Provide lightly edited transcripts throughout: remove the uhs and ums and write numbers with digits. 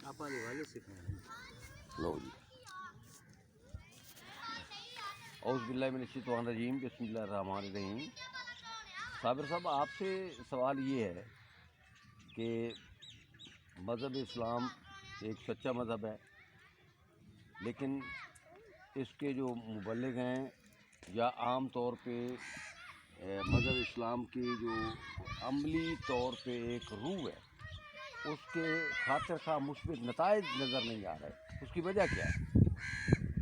آپ آنے والے سکھائیں لو جی اعوذ باللہ من الشیطان الرجیم بسم اللہ الرحمن الرحیم. صابر صاحب آپ سے سوال یہ ہے کہ مذہب اسلام ایک سچا مذہب ہے، لیکن اس کے جو مبلغ ہیں یا عام طور پہ مذہب اسلام کی جو عملی طور پہ ایک روح ہے اس کے خاطر خواہ مثبت نتائج نظر نہیں آ رہے، اس کی وجہ کیا ہے؟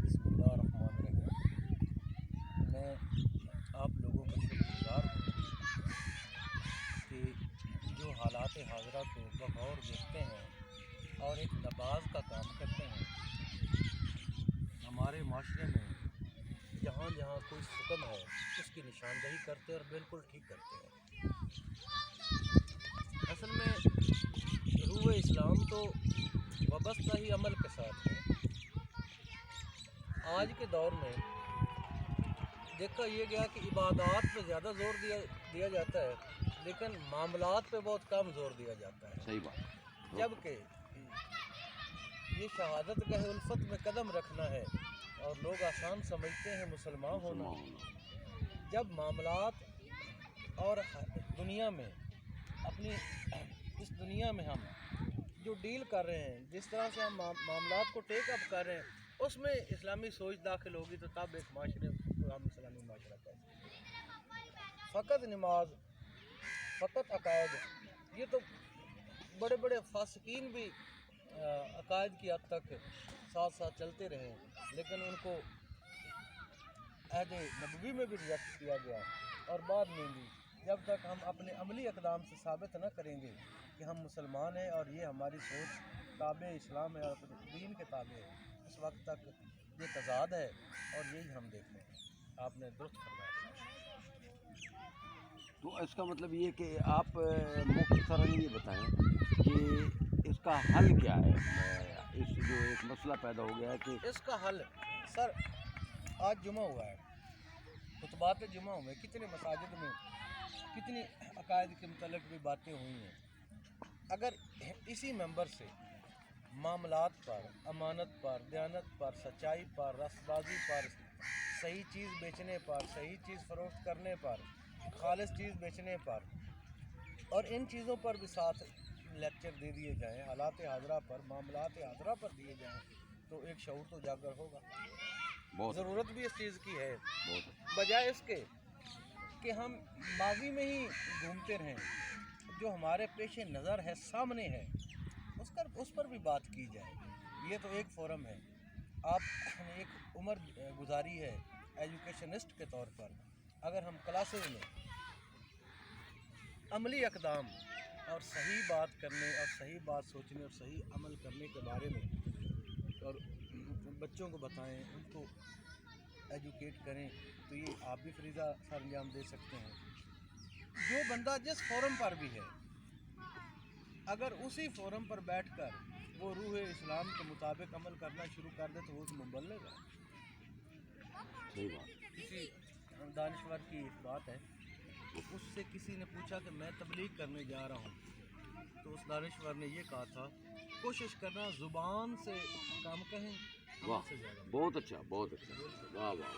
بسم اللہ الرحمن الرحیم. میں آپ لوگوں کا شکر گزار ہوں کہ جو حالات حاضرہ کو بغور دیکھتے ہیں اور ایک نباز کا کام کرتے ہیں. ہمارے معاشرے میں جہاں جہاں کوئی حکم ہے اس کی نشاندہی کرتے اور بالکل ٹھیک کرتے ہیں. اصل میں روح اسلام تو وابستہ ہی عمل کے ساتھ ہے. آج کے دور میں دیکھا یہ گیا کہ عبادات پہ زیادہ زور دیا جاتا ہے، لیکن معاملات پہ بہت کم زور دیا جاتا ہے. صحیح بات. جبکہ یہ شہادت گہ الفت میں قدم رکھنا ہے اور لوگ آسان سمجھتے ہیں مسلمان ہونا. جب معاملات اور دنیا میں اپنی اس دنیا میں ہم جو ڈیل کر رہے ہیں، جس طرح سے ہم معاملات کو ٹیک اپ کر رہے ہیں، اس میں اسلامی سوچ داخل ہوگی تو تب ایک معاشرے کو ہم اسلامی معاشرہ کہہ سکتے ہیں. فقط نماز، فقط عقائد، یہ تو بڑے بڑے فاسقین بھی عقائد کی حد تک ساتھ ساتھ چلتے رہے، لیکن ان کو عہد نبوی میں بھی ریجیکٹ کیا گیا اور بعد میں بھی. جب تک ہم اپنے عملی اقدام سے ثابت نہ کریں گے کہ ہم مسلمان ہیں اور یہ ہماری سوچ تابع اسلام ہے اور اپنے دین کے تابع ہے، اس وقت تک یہ تضاد ہے اور یہی ہم دیکھ رہے ہیں. آپ نے درست فرمایا. تو اس کا مطلب یہ کہ آپ مختصراً یہ بتائیں کہ اس کا حل کیا ہے؟ اس جو ایک مسئلہ پیدا ہو گیا ہے کہ اس کا حل سر، آج جمعہ ہوا ہے، خطبات جمعہ ہوئے، کتنے مساجد میں کتنی عقائد کے متعلق بھی باتیں ہوئی ہیں. اگر اسی ممبر سے معاملات پر، امانت پر، دیانت پر، سچائی پر، راست بازی پر، صحیح چیز بیچنے پر، صحیح چیز فروخت کرنے پر، خالص چیز بیچنے پر اور ان چیزوں پر بھی ساتھ لیکچر دے دیے جائیں، حالات حاضرہ پر، معاملات حاضرہ پر دیے جائیں، تو ایک شعور تو جاگر ہوگا. ضرورت بھی اس چیز کی ہے، بجائے اس کے کہ ہم ماضی میں ہی گھومتے رہیں. جو ہمارے پیش نظر ہے، سامنے ہے، اس پر بھی بات کی جائے. یہ تو ایک فورم ہے. آپ نے ایک عمر گزاری ہے ایجوکیشنسٹ کے طور پر. اگر ہم کلاسز میں عملی اقدام اور صحیح بات کرنے اور صحیح بات سوچنے اور صحیح عمل کرنے کے بارے میں اور بچوں کو بتائیں، ان کو ایجوکیٹ کریں، تو یہ آپ بھی فریضہ سر انجام دے سکتے ہیں. جو بندہ جس فورم پر بھی ہے، اگر اسی فورم پر بیٹھ کر وہ روح اسلام کے مطابق عمل کرنا شروع کر دے تو وہ مبلغ ہے. کسی دانشور کی ایک بات ہے، اس سے کسی نے پوچھا کہ میں تبلیغ کرنے جا رہا ہوں، تو اس دانشور نے یہ کہا تھا کوشش کرنا زبان سے کم کہیں، عمل سے زیادہ. بہت اچھا، بہت اچھا، واہ واہ،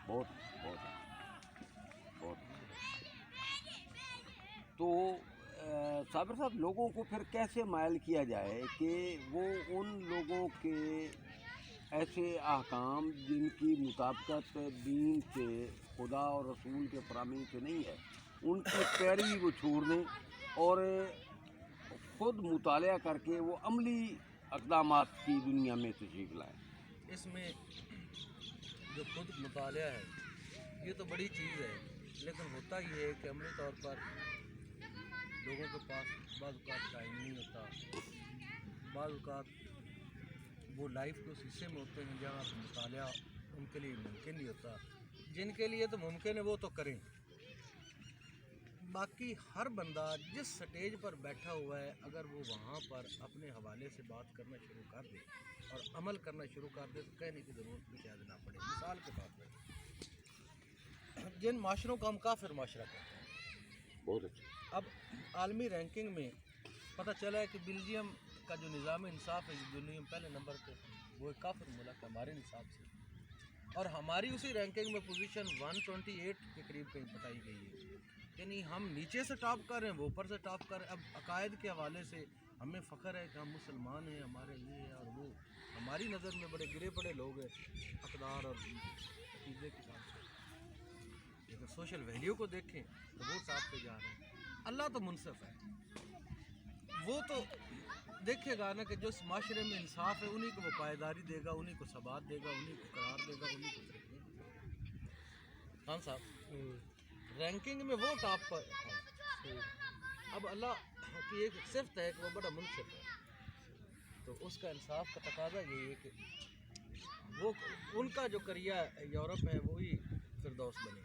بہت بہت بہت. تو صابر صاحب، لوگوں کو پھر کیسے مائل کیا جائے کہ وہ ان لوگوں کے ایسے احکام جن کی مطابقت دین سے، خدا اور رسول کے فرامین سے نہیں ہے، ان کی پیروی کو چھوڑ دیں اور خود مطالعہ کر کے وہ عملی اقدامات کی دنیا میں تشریف لائیں؟ اس میں جو خود مطالعہ ہے یہ تو بڑی چیز ہے، لیکن ہوتا یہ ہے کہ عملی طور پر لوگوں کے پاس بعض اوقات ٹائم نہیں ہوتا. بعض اوقات وہ لائف کے اس حصے میں ہوتے ہیں جہاں پہ مطالعہ ان کے لیے ممکن نہیں ہوتا. جن کے لیے تو ممکن ہے وہ تو کریں. باقی ہر بندہ جس سٹیج پر بیٹھا ہوا ہے، اگر وہ وہاں پر اپنے حوالے سے بات کرنا شروع کر دے اور عمل کرنا شروع کر دے تو کہنے کی ضرورت بھی شاید نہ پڑے. مثال کے طور پر جن معاشروں کو ہم کافر معاشرہ کہتے ہیں، بہت اچھا. اب عالمی رینکنگ میں پتہ چلا ہے کہ بیلجیم کا جو نظام انصاف ہے دنیا میں پہلے نمبر پہ، وہ ایک کافر ملک ہے ہمارے نصاب سے، اور ہماری اسی رینکنگ میں پوزیشن 128 کے قریب کہیں بتائی گئی ہے، یعنی ہم نیچے سے ٹاپ کر رہے ہیں، وہ اوپر سے ٹاپ کر رہے ہیں۔ اب عقائد کے حوالے سے ہمیں فخر ہے کہ ہم مسلمان ہیں، ہمارے یہ ہے اور وہ، ہماری نظر میں بڑے گرے پڑے لوگ ہیں اقدار اور عقیدے کے حساب سے، لیکن سوشل ویلیو کو دیکھیں تو وہ صاف پہ جا رہے ہیں۔ اللہ تو منصف ہے، وہ تو دیکھے گا نا کہ جو اس معاشرے میں انصاف ہے انہی کو وہ پائیداری دے گا، انہی کو ثبات دے گا، انہی کو قرار دے گا، انہی کو ترقی دے گا۔ خان صاحب رینکنگ میں وہ ٹاپ پر ہے، اب اللہ کی ایک صفت ہے کہ وہ بڑا منصف ہے، تو اس کا انصاف کا تقاضا یہی ہے کہ وہ ان کا جو کریا یورپ ہے وہی فردوس بنے۔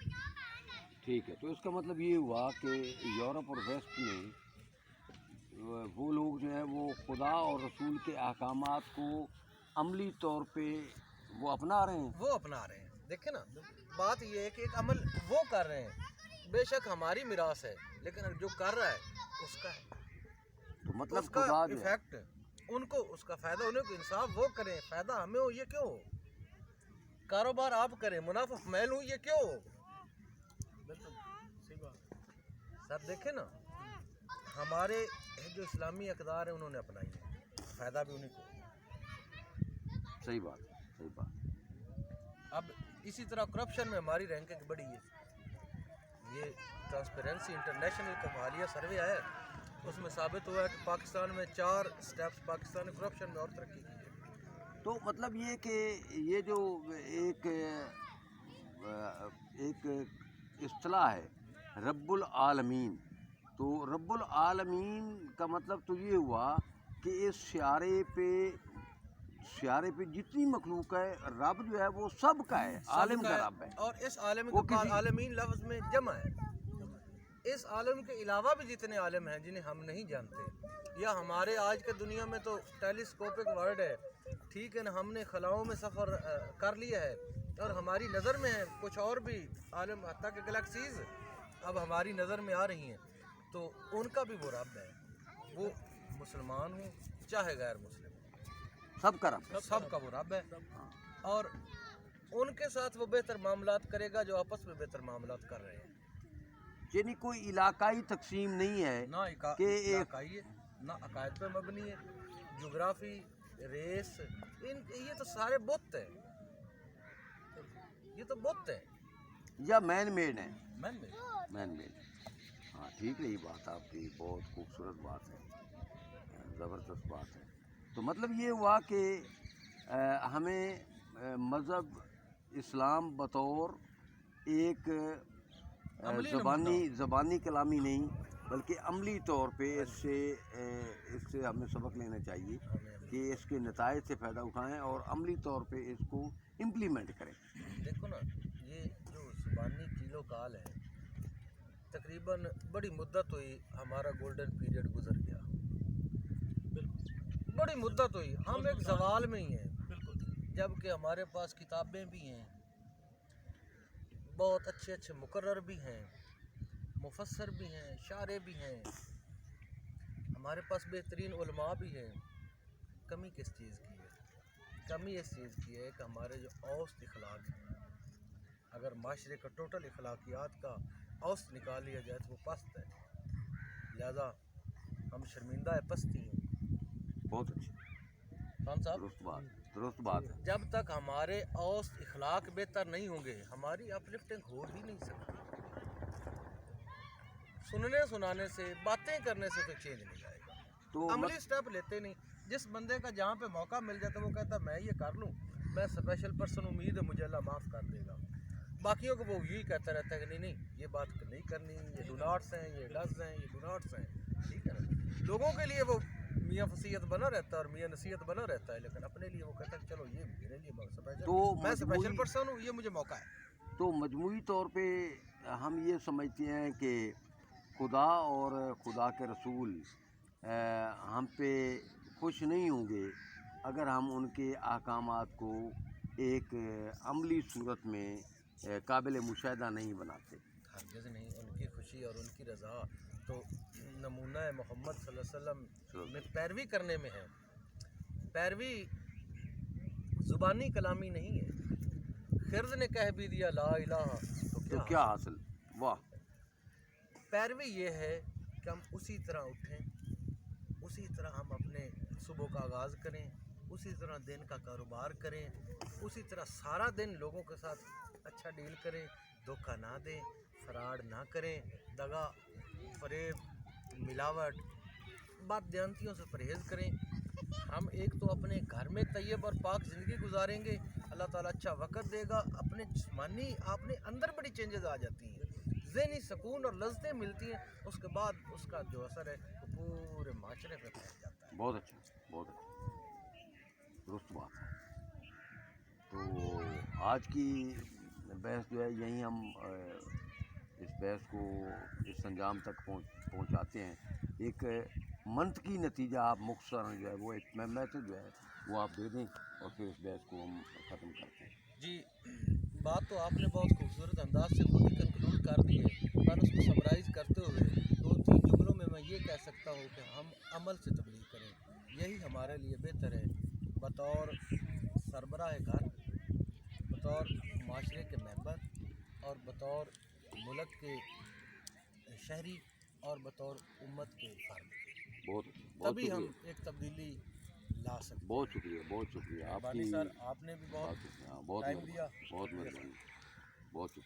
ٹھیک ہے، تو اس کا مطلب یہ ہوا کہ یورپ اور ویسٹ میں وہ لوگ جو ہیں وہ خدا اور رسول کے احکامات کو عملی طور پہ وہ اپنا رہے ہیں، وہ اپنا رہے ہیں۔ دیکھیں نا، بات یہ ہے کہ ایک عمل وہ کر رہے ہیں، بے شک ہماری میراث ہے، لیکن جو کر رہا ہے اس کا ہے، تو مطلب اس کا خدا جو ہے ایفیکٹ ان کو، اس کا فائدہ انہیں کو، انصاف وہ کریں، فائدہ ہمیں ہو، یہ کیوں ہو؟ کاروبار آپ کریں، منافع میں لوں، یہ کیوں ہو؟ بالکل صحیح بات۔ سب دیکھیں نا، ہمارے جو اسلامی اقدار ہیں انہوں نے اپنائی ہے، فائدہ بھی انہیں کو۔ صحیح بات ہے، صحیح بات۔ اب اسی طرح کرپشن میں ہماری رینکنگ بڑی ہے، یہ ٹرانسپیرنسی انٹرنیشنل کا حالیہ سروے آیا ہے، اس میں ثابت ہوا ہے کہ پاکستان میں 4 سٹیپس پاکستان نے کرپشن میں اور ترقی کی ہے۔ تو مطلب یہ کہ یہ جو ایک اصطلاح ہے رب العالمین، تو رب العالمین کا مطلب تو یہ ہوا کہ اس سیارے پہ جتنی مخلوق ہے، رب جو ہے وہ سب کا ہے، عالم کا رب ہے، اور اس عالم وہ کے بعد کسی عالمین لفظ میں جمع ہے، اس عالم کے علاوہ بھی جتنے عالم ہیں جنہیں ہم نہیں جانتے، یا ہمارے آج کے دنیا میں تو ٹیلیسکوپک ورڈ ہے، ٹھیک ہے نا، ہم نے خلاؤں میں سفر کر لیا ہے اور ہماری نظر میں ہے کچھ اور بھی عالم، حتیٰ کہ گلیکسیز اب ہماری نظر میں آ رہی ہیں، تو ان کا بھی وہ رب ہے، وہ مسلمان ہوں چاہے غیر مسلم، سب کا رب ہے۔ سب کا وہ رب ہے، اور ان کے ساتھ وہ بہتر معاملات کرے گا جو آپس میں بہتر معاملات کر رہے ہیں۔ یعنی کوئی علاقائی تقسیم نہیں ہے نہ کہ ایک علاقائی ہے، نہ عقائد پہ مبنی ہے، جغرافی، ریس، یہ تو سارے بت ہیں، یہ تو بت ہیں، یا مین میڈ ہے، مین میڈ۔ Man made. ہاں ٹھیک ہے، یہ بات آپ کی بہت خوبصورت بات ہے، زبردست بات ہے۔ تو مطلب یہ ہوا کہ ہمیں مذہب اسلام بطور ایک عملی نمونہ، زبانی کلامی نہیں بلکہ عملی طور پہ اس سے ہمیں سبق لینا چاہیے کہ اس کے نتائج سے فائدہ اٹھائیں اور عملی طور پہ اس کو امپلیمنٹ کریں۔ دیکھو نا، یہ جو زبانی کیلو کال ہے، تقریباً بڑی مدت ہوئی ہمارا گولڈن پیریڈ گزر گیا، بڑی مدت ہوئی، ہم ایک زوال میں ہی ہیں، جبکہ ہمارے پاس کتابیں بھی ہیں، بہت اچھے اچھے مقرر بھی ہیں، مفسر بھی ہیں، شارع بھی ہیں، ہمارے پاس بہترین علماء بھی ہیں۔ کمی کس چیز کی ہے؟ کمی اس چیز کی ہے کہ ہمارے جو اوسط اخلاق ہیں، اگر معاشرے کا ٹوٹل اخلاقیات کا اوسط نکال لیا جائے تو وہ پست ہے، لہذا ہم شرمندہ پستی ہیں۔ بہت اچھی، خان صاحب، درست بات ہے۔ جب تک ہمارے اوسط اخلاق بہتر نہیں ہوں گے ہماری اپلفٹنگ ہو ہی نہیں سکتی، سننے سنانے سے، باتیں کرنے سے تو چینج نہیں آئے گا، تو عملی سٹیپ لیتے نہیں۔ جس بندے کا جہاں پہ موقع مل جاتا ہے وہ کہتا ہے میں یہ کر لوں، میں اسپیشل پرسن، امید ہے مجھے اللہ معاف کر دے گا، باقیوں کو وہ یہی کہتا رہتا ہے کہ نہیں یہ بات نہیں کرنی، یہ ڈو ناٹس ہیں، یہ ڈز ہیں، یہ ڈو ناٹس ہیں، ٹھیک ہے نا، لوگوں کے لیے وہ میاں وصیت بنا رہتا ہے اور میاں نصیحت بنا رہتا ہے، لیکن اپنے لیے وہ کہتا ہے کہ چلو یہ میرے لیے میں اسپیشل پرسن ہوں، یہ مجھے موقع ہے۔ تو مجموعی طور پہ ہم یہ سمجھتے ہیں کہ خدا اور خدا کے رسول ہم پہ خوش نہیں ہوں گے اگر ہم ان کے احکامات کو ایک عملی صورت میں قابل مشاہدہ نہیں بناتے۔ ہرگز نہیں، ان کی خوشی اور ان کی رضا تو نمونہ محمد صلی اللہ علیہ وسلم میں پیروی کرنے میں ہے. پیروی زبانی کلامی نہیں ہے. خرد نے کہہ بھی دیا لا الہ تو کیا حاصل. واہ. پیروی یہ ہے کہ ہم اسی طرح اٹھیں, اسی طرح ہم اپنے صبح کا آغاز کریں, اسی طرح دن کا کاروبار کریں, اسی طرح سارا دن لوگوں کے ساتھ اچھا ڈیل کریں, دھوکہ نہ دیں, فراڈ نہ کریں, دغا فریب ملاوٹ بددیانتیوں سے پرہیز کریں. ہم ایک تو اپنے گھر میں طیب اور پاک زندگی گزاریں گے, اللہ تعالیٰ اچھا وقت دے گا, اپنے جسمانی اپنے اندر بڑی چینجز آ جاتی ہیں, ذہنی سکون اور لذتیں ملتی ہیں, اس کے بعد اس کا جو اثر ہے وہ پورے معاشرے پہ پھیل جاتا ہے. بہت اچھا, بہت اچھا, درست بات ہے. تو آج کی بحث جو ہے یہیں ہم اس بحث کو اس انجام تک پہنچاتے ہیں. ایک منطقی نتیجہ آپ مختصراً جو ہے وہ ایک میسج جو ہے وہ آپ دے دیں اور پھر اس بحث کو ہم ختم کرتے ہیں. جی, بات تو آپ نے بہت خوبصورت انداز سے خود ہی کنکلوڈ کر دی ہے, پر اس کو سمرائز کرتے ہوئے 2-3 جملوں میں یہ کہہ سکتا ہوں کہ ہم عمل سے تبلیغ کریں, یہی ہمارے لیے بہتر ہے. بطور سربراہ گھر, بطور معاشرے کے ممبر, اور بطور ملک کے شہری, اور بطور امت کے فرد, بہت تبھی ہم شکریہ, ایک تبدیلی لا سکتے. بہت شکریہ, بہت شکریہ آپ مہربانی کی. سر, آپ نے بھی بہت بہت ٹائم مہربانی, دیا. بہت مہربانی, بہت شکریہ.